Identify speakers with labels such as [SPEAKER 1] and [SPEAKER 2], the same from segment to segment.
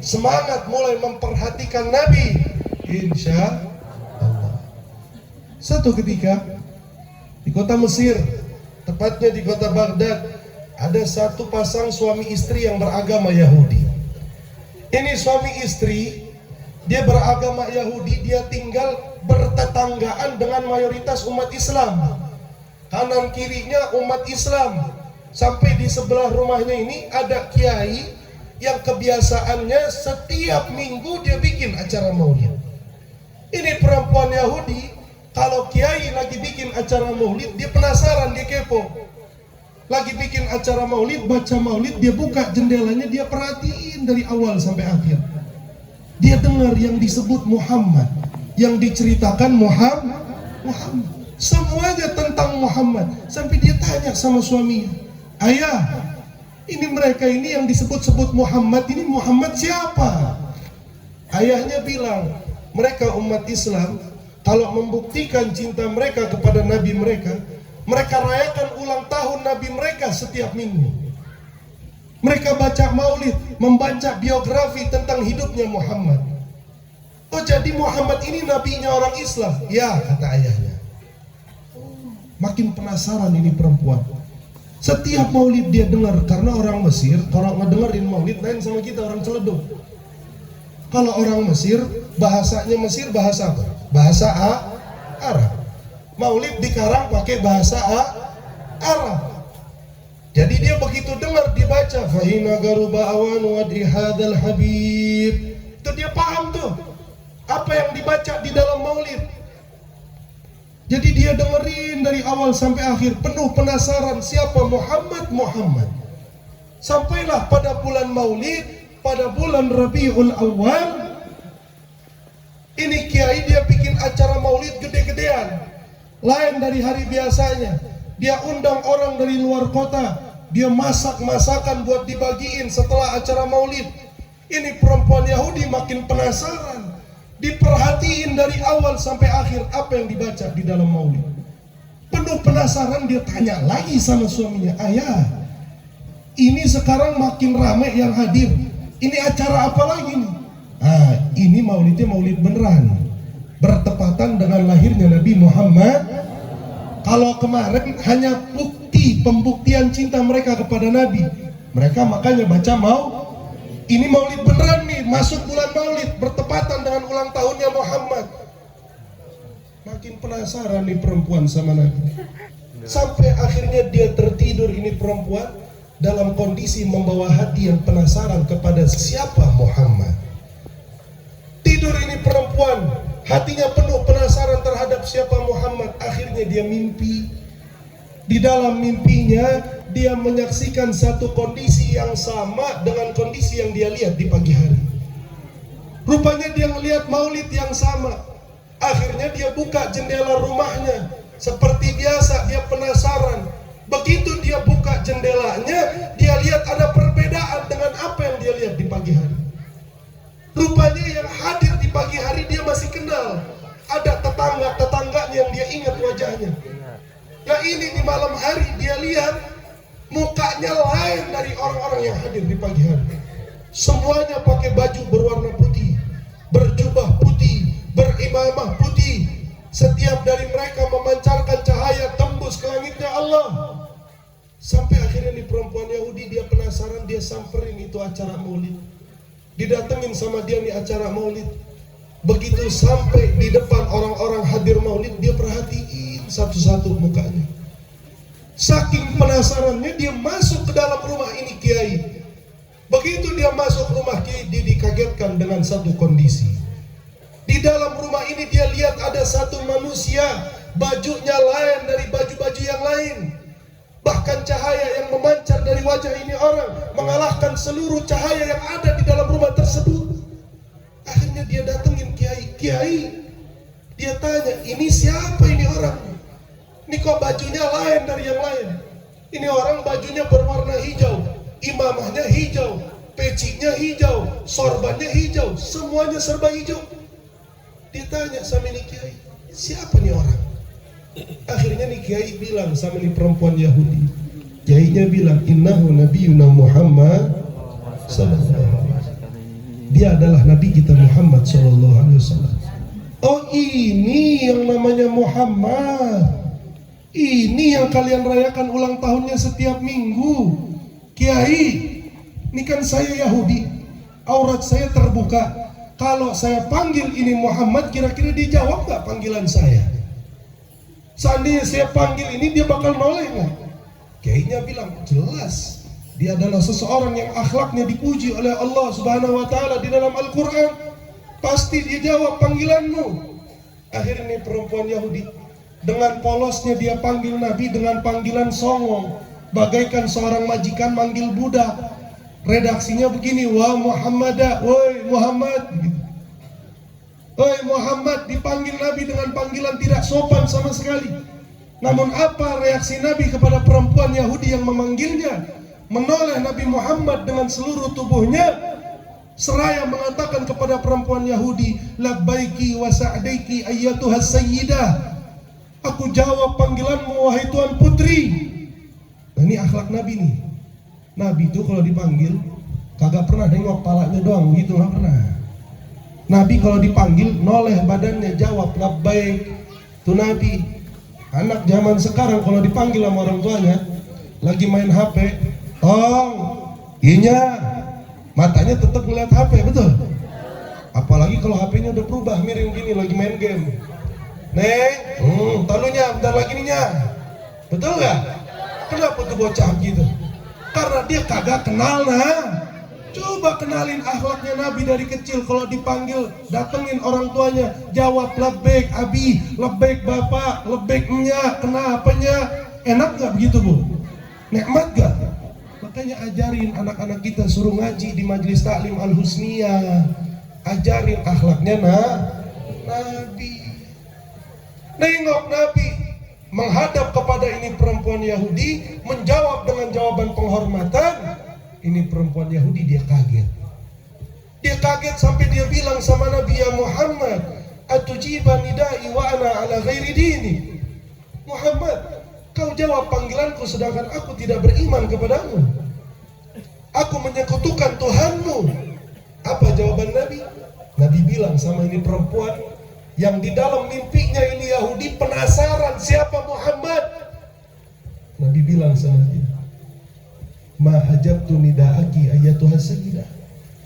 [SPEAKER 1] semangat mulai memperhatikan Nabi, insya Allah. Satu ketika di kota Mesir, tepatnya di kota Baghdad, ada satu pasang suami istri yang beragama Yahudi. Ini suami istri, dia beragama Yahudi, dia tinggal bertetanggaan dengan mayoritas umat Islam. Kanan kirinya umat Islam. Sampai di sebelah rumahnya ini ada kiai yang kebiasaannya setiap minggu dia bikin acara maulid. Ini perempuan Yahudi, kalau kiai lagi bikin acara maulid, dia penasaran, dia kepo. Lagi bikin acara maulid, baca maulid, dia buka jendelanya, dia perhatiin dari awal sampai akhir. Dia dengar yang disebut Muhammad, yang diceritakan Muhammad. Semuanya tentang Muhammad. Sampai dia tanya sama suaminya, ayah, ini mereka ini yang disebut-sebut Muhammad, ini Muhammad siapa? Ayahnya bilang, mereka umat Islam, kalau membuktikan cinta mereka kepada Nabi mereka, mereka rayakan ulang tahun Nabi mereka setiap minggu. Mereka baca maulid, membaca biografi tentang hidupnya Muhammad. Oh, jadi Muhammad ini nabinya orang Islam? Ya, kata ayahnya. Makin penasaran ini perempuan. Setiap maulid dia dengar, karena orang Mesir kalau ngedengerin maulid lain sama kita orang Celeduk. Kalau orang Mesir, bahasanya Mesir bahasa apa? Bahasa Arab. Maulid dikarang pakai bahasa Arab. Jadi dia begitu dengar dibaca fahina garuba awan wadi hadal habib, itu dia paham tuh apa yang dibaca di dalam maulid. Jadi dia dengerin dari awal sampai akhir, penuh penasaran siapa Muhammad. Sampailah pada bulan maulid, pada bulan Rabiul Awal, ini kiai dia bikin acara maulid gede-gedean, lain dari hari biasanya. Dia undang orang dari luar kota, dia masak masakan buat dibagiin setelah acara maulid. Ini perempuan Yahudi makin penasaran, diperhatiin dari awal sampai akhir apa yang dibaca di dalam maulid. Penuh penasaran, dia tanya lagi sama suaminya, ayah, ini sekarang makin ramai yang hadir, ini acara apa lagi nih? Ini maulidnya maulid beneran, bertepatan dengan lahirnya Nabi Muhammad. Kalau kemarin hanya pembuktian cinta mereka kepada Nabi, mereka makanya baca ini maulid beneran nih, masuk bulan maulid, bertepatan dengan ulang tahunnya Muhammad. Makin penasaran nih perempuan sama Nabi. Sampai akhirnya dia tertidur ini perempuan dalam kondisi membawa hati yang penasaran kepada siapa Muhammad. Tidur ini perempuan, hatinya penuh penasaran terhadap siapa Muhammad. Akhirnya dia mimpi. Di dalam mimpinya dia menyaksikan satu kondisi yang sama dengan kondisi yang dia lihat di pagi hari. Rupanya dia melihat maulid yang sama. Akhirnya dia buka jendela rumahnya. Seperti biasa dia penasaran. Begitu dia buka jendelanya, dia lihat ada perbedaan dengan apa yang dia lihat di pagi hari. Rupanya yang hadir di pagi hari dia masih kenal. Ada tetangga-tetangganya yang dia ingat wajahnya. Nah ini di malam hari dia lihat mukanya lain dari orang-orang yang hadir di pagi hari. Semuanya pakai baju berwarna putih, berjubah putih, berimamah putih. Setiap dari mereka memancarkan cahaya tembus ke langitnya Allah. Sampai akhirnya di perempuan Yahudi dia penasaran, dia samperin itu acara maulid. Didatengin sama dia di acara maulid. Begitu sampai di depan orang-orang hadir maulid, dia perhatiin satu-satu mukanya. Saking penasarannya dia masuk ke dalam rumah ini kiai. Begitu dia masuk rumah kiai, dia dikagetkan dengan satu kondisi. Di dalam rumah ini dia lihat ada satu manusia, bajunya lain dari baju-baju yang lain. Bahkan cahaya yang memancar dari wajah ini orang mengalahkan seluruh cahaya yang ada di dalam rumah tersebut. Akhirnya dia datengin kiai. Dia tanya, ini siapa ini orang? Ini kok bajunya lain dari yang lain? Ini orang bajunya berwarna hijau, imamahnya hijau, pecinya hijau, sorbannya hijau, semuanya serba hijau. Ditanya sama ini kiai, siapa nih orang? Akhirnya nih kiai bilang sama nih perempuan Yahudi. Kiainya bilang, innahu nabiyuna Muhammad sallallahu alaihi wasallam. Dia adalah Nabi kita Muhammad SAW. Oh, ini yang namanya Muhammad. Ini yang kalian rayakan ulang tahunnya setiap minggu. Kiai, ini kan saya Yahudi, aurat saya terbuka. Kalau saya panggil ini Muhammad, kira-kira dia jawab gak panggilan saya? Seandainya saya panggil ini, dia bakal noleh gak? Kiainya bilang, jelas. Dia adalah seseorang yang akhlaknya dipuji oleh Allah Subhanahu wa Ta'ala di dalam Al-Quran. Pasti dia jawab panggilanmu. Akhirnya perempuan Yahudi, dengan polosnya dia panggil Nabi dengan panggilan songong, bagaikan seorang majikan manggil budak. Redaksinya begini, wa Muhammadah, woi Muhammad. Woi Muhammad, dipanggil Nabi dengan panggilan tidak sopan sama sekali. Namun apa reaksi Nabi kepada perempuan Yahudi yang memanggilnya? Menoleh Nabi Muhammad dengan seluruh tubuhnya, seraya mengatakan kepada perempuan Yahudi, labbaiki wa sa'daiki ayyatuhas sayyidah. Aku jawab panggilanmu wahai Tuan Putri. Nah, ini akhlak Nabi nih. Nabi itu kalau dipanggil kagak pernah nengok palanya doang gitu, nggak pernah. Nabi kalau dipanggil noleh badannya, jawab labbaik. Itu Nabi. Anak zaman sekarang kalau dipanggil sama orang tuanya lagi main HP, tong, iya, matanya tetap ngeliat HP, betul? Apalagi kalau HP-nya udah berubah, miring gini lagi main game. Neng, talunya bentar lagi nih nya. Betul nggak? Kenapa tuh bocah gitu? Karena dia kagak kenal. Nah, coba kenalin akhlaknya Nabi dari kecil. Kalau dipanggil, datengin orang tuanya, jawab labbaik abi, labbaik bapak, labbaik nya. Kenapa nya? Enak nggak begitu bu? Nikmat gak? Makanya ajarin anak-anak kita, suruh ngaji di majelis taklim Al-Husniyah. Ajarin akhlaknya Nabi. Nengok Nabi menghadap kepada ini perempuan Yahudi, menjawab dengan jawaban penghormatan. Ini perempuan Yahudi, dia kaget. Dia kaget sampai dia bilang sama Nabi, ya Muhammad, atujiba nidai wa ana ala ghairi dini. Muhammad, kau jawab panggilanku sedangkan aku tidak beriman kepadamu. Aku menyekutukan Tuhanmu. Apa jawaban Nabi? Nabi bilang sama ini perempuan yang di dalam mimpinya ini Yahudi penasaran siapa Muhammad. Nabi bilang sama dia, ma hajabtu nida'aki ayyatuha sayyidah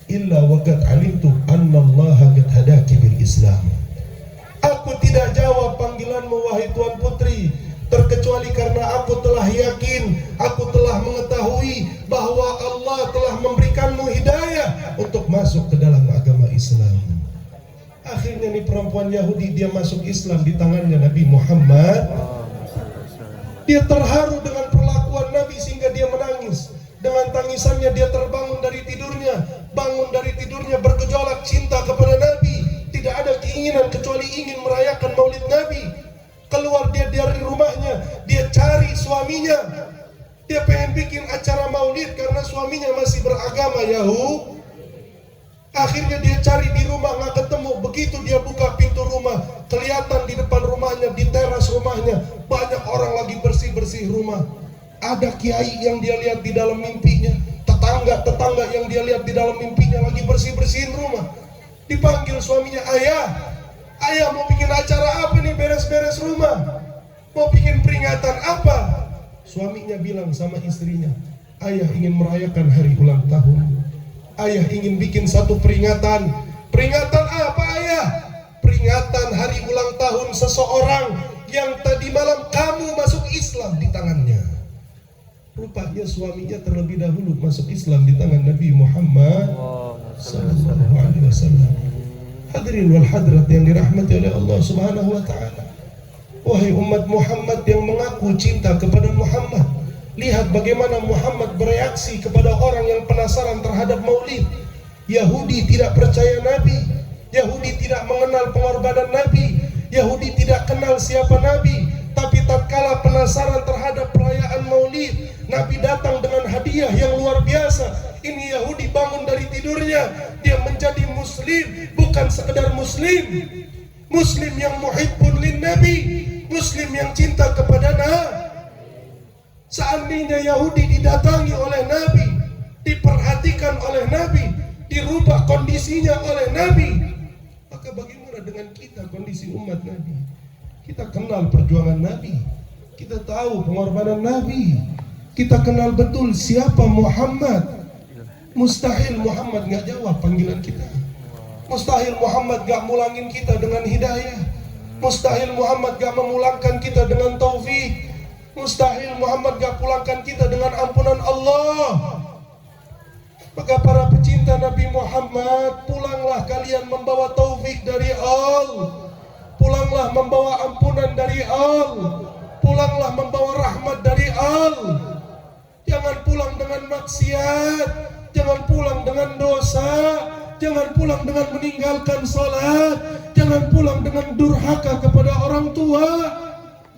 [SPEAKER 1] illa waqad alimtu anna Allah qad hadaki bil Islam. Aku tidak jawab panggilanmu wahai Tuan Putri, terkecuali karena aku telah yakin, aku telah mengetahui bahwa Allah telah memberikanmu hidayah untuk masuk ke dalam agama Islam. Akhirnya nih perempuan Yahudi, dia masuk Islam di tangannya Nabi Muhammad. Dia terharu dengan perlakuan Nabi sehingga dia menangis. Dengan tangisannya dia terbangun dari tidurnya, bangun dari tidurnya bergejolak cinta kepada Nabi. Tidak ada keinginan kecuali ingin merayakan maulid Nabi. Keluar dia dari rumahnya, dia cari suaminya. Dia pengen bikin acara maulid karena suaminya masih beragama Yahudi. Akhirnya dia cari di rumah, nggak ketemu. Begitu dia buka pintu rumah, kelihatan di depan rumahnya, di teras rumahnya, banyak orang lagi bersih-bersih rumah. Ada kiai yang dia lihat di dalam mimpinya, tetangga yang dia lihat di dalam mimpinya lagi bersih-bersihin rumah. Dipanggil suaminya, ayah mau bikin acara apa nih, beres-beres rumah? Mau bikin peringatan apa? Suaminya bilang sama istrinya, ayah ingin merayakan hari ulang tahun. Ayah ingin bikin satu peringatan. Peringatan apa ayah? Peringatan hari ulang tahun seseorang yang tadi malam kamu masuk Islam di tangannya. Rupanya suaminya terlebih dahulu masuk Islam di tangan Nabi Muhammad sallallahu alaihi wasallam. Hadirin wal hadrat yang dirahmati oleh Allah Subhanahu wa taala. Wahai umat Muhammad yang mengaku cinta kepada Muhammad, lihat bagaimana Muhammad bereaksi kepada orang yang penasaran terhadap maulid. Yahudi tidak percaya Nabi, Yahudi tidak mengenal pengorbanan Nabi, Yahudi tidak kenal siapa Nabi. Tapi tatkala penasaran terhadap perayaan maulid, Nabi datang dengan hadiah yang luar biasa. Ini Yahudi bangun dari tidurnya, dia menjadi muslim, bukan sekedar muslim, muslim yang muhibbun lin Nabi, muslim yang cinta kepada Nabi. Seandainya Yahudi didatangi oleh Nabi, diperhatikan oleh Nabi, dirubah kondisinya oleh Nabi, maka bagaimana dengan kita, kondisi umat Nabi? Kita kenal perjuangan Nabi, kita tahu pengorbanan Nabi, kita kenal betul siapa Muhammad. Mustahil Muhammad gak jawab panggilan kita. Mustahil Muhammad gak mulangin kita dengan hidayah. Mustahil Muhammad gak memulangkan kita dengan taufik. Mustahil Muhammad gak pulangkan kita dengan ampunan Allah. Maka para pecinta Nabi Muhammad, pulanglah kalian membawa taufik dari Allah. Pulanglah membawa ampunan dari Allah. Pulanglah membawa rahmat dari Allah. Jangan pulang dengan maksiat, jangan pulang dengan dosa, jangan pulang dengan meninggalkan salat, jangan pulang dengan durhaka kepada orang tua.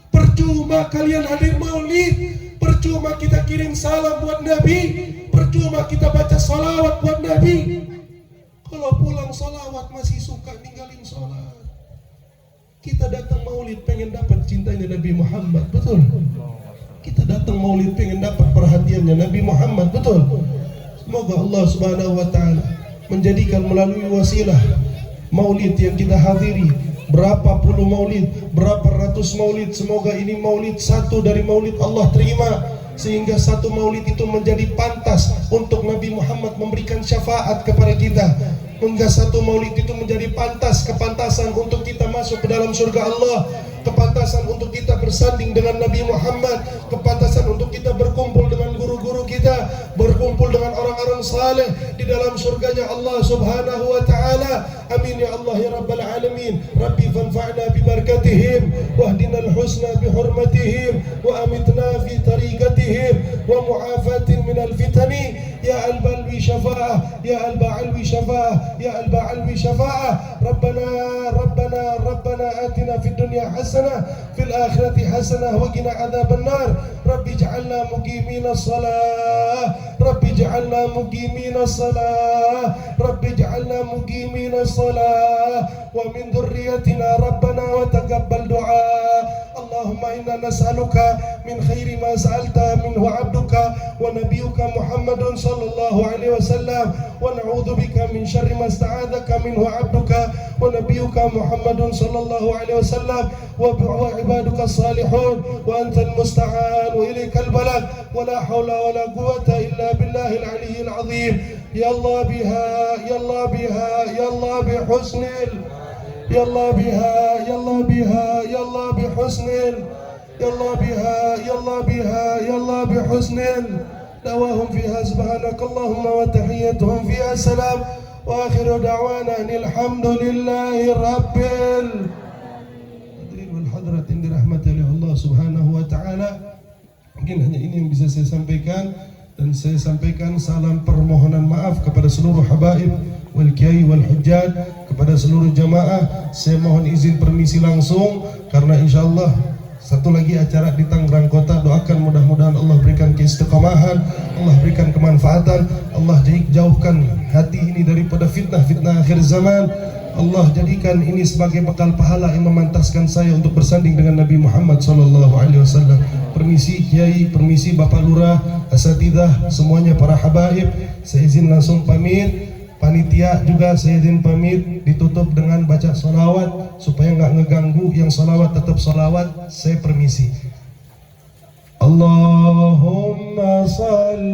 [SPEAKER 1] Percuma kalian hadir maulid, percuma kita kirim salam buat Nabi, percuma kita baca salawat buat Nabi. Kalau pulang salawat masih suka ninggalin salat. Kita datang maulid pengen dapat cintanya Nabi Muhammad, betul? Kita datang maulid pengen dapat perhatiannya Nabi Muhammad, betul? Semoga Allah Subhanahu wa taala menjadikan melalui wasilah maulid yang kita hadiri, berapa puluh maulid, berapa ratus maulid, semoga ini maulid satu dari maulid Allah terima, sehingga satu maulid itu menjadi pantas untuk Nabi Muhammad memberikan syafaat kepada kita. Hingga satu maulid itu menjadi kepantasan untuk kita masuk ke dalam surga Allah, kepantasan untuk kita bersanding dengan Nabi Muhammad, kepantasan untuk kita berkumpul dengan guru-guru kita, berkumpul dengan orang-orang saleh di dalam surganya Allah Subhanahu wa taala. Amin ya Allah ya rabbal alamin. Rabbi fanfa'na bi barakatihim wahdina al-husna bi hurmatihim wa amitna fi tariqatihim wa mu'afatin min al-fitani ya al-balwi syafa'ah ya al-ba'alwi syafa'ah ya al-ba'alwi syafa'ah. Rabbana atina fid dunya hasanah fil akhirati hasanah wa qina adzaban nar. Rabbi ij'alna muqimina shalah, Rabbi ij'alna muqimina shalah, Rabbi ij'alna muqimina shalah wa min dhurriyyatina rabbana wa taqabbal du'a. Allahumma inna nas'aluka min khairi ma sa'alta minhu 'abduka wa nabiyyuka Muhammadun sallallahu alaihi wasallam wa na'udzu bika min syarri ma sta'adzaka minhu 'abduka wa nabiyyuka Muhammadun sallallahu alaihi wasallam wa ibaduka salihun wa antal musta'an wa ilaikal balagh wa la hawla wa la quwwata illa billahil aliyyil azim. Ya Allah biha, ya Allah biha, ya Allah bihusnil, ya Allah biha, ya Allah biha, ya Allah bihusnil, ya Allah biha, ya Allah biha, ya Allah bihusnil. Dawahum fiha subhanakallahumma wa tahiyyatuhum fiha salam wa akhiru da'wana alhamdulillahi rabbil hadirin wal hadratin dirahmati Allah Subhanahu wa taala. Mungkin hanya ini yang bisa saya sampaikan, dan saya sampaikan salam permohonan maaf kepada seluruh habaib wal kiai wal hujjaj, kepada seluruh jamaah. Saya mohon izin permisi langsung karena insyaallah satu lagi acara di Tangerang Kota. Doakan mudah-mudahan Allah berikan keistiqomahan, Allah berikan kemanfaatan, Allah jauhkan hati ini daripada fitnah-fitnah akhir zaman. Allah jadikan ini sebagai bekal pahala yang memantaskan saya untuk bersanding dengan Nabi Muhammad SAW. Permisi Kiai, permisi Bapak Lurah, asatidah, semuanya para habaib. Saya izin langsung pamit. Panitia juga saya izin pamit. Ditutup dengan baca salawat supaya nggak ngeganggu yang salawat tetap salawat. Saya permisi. Allahumma salli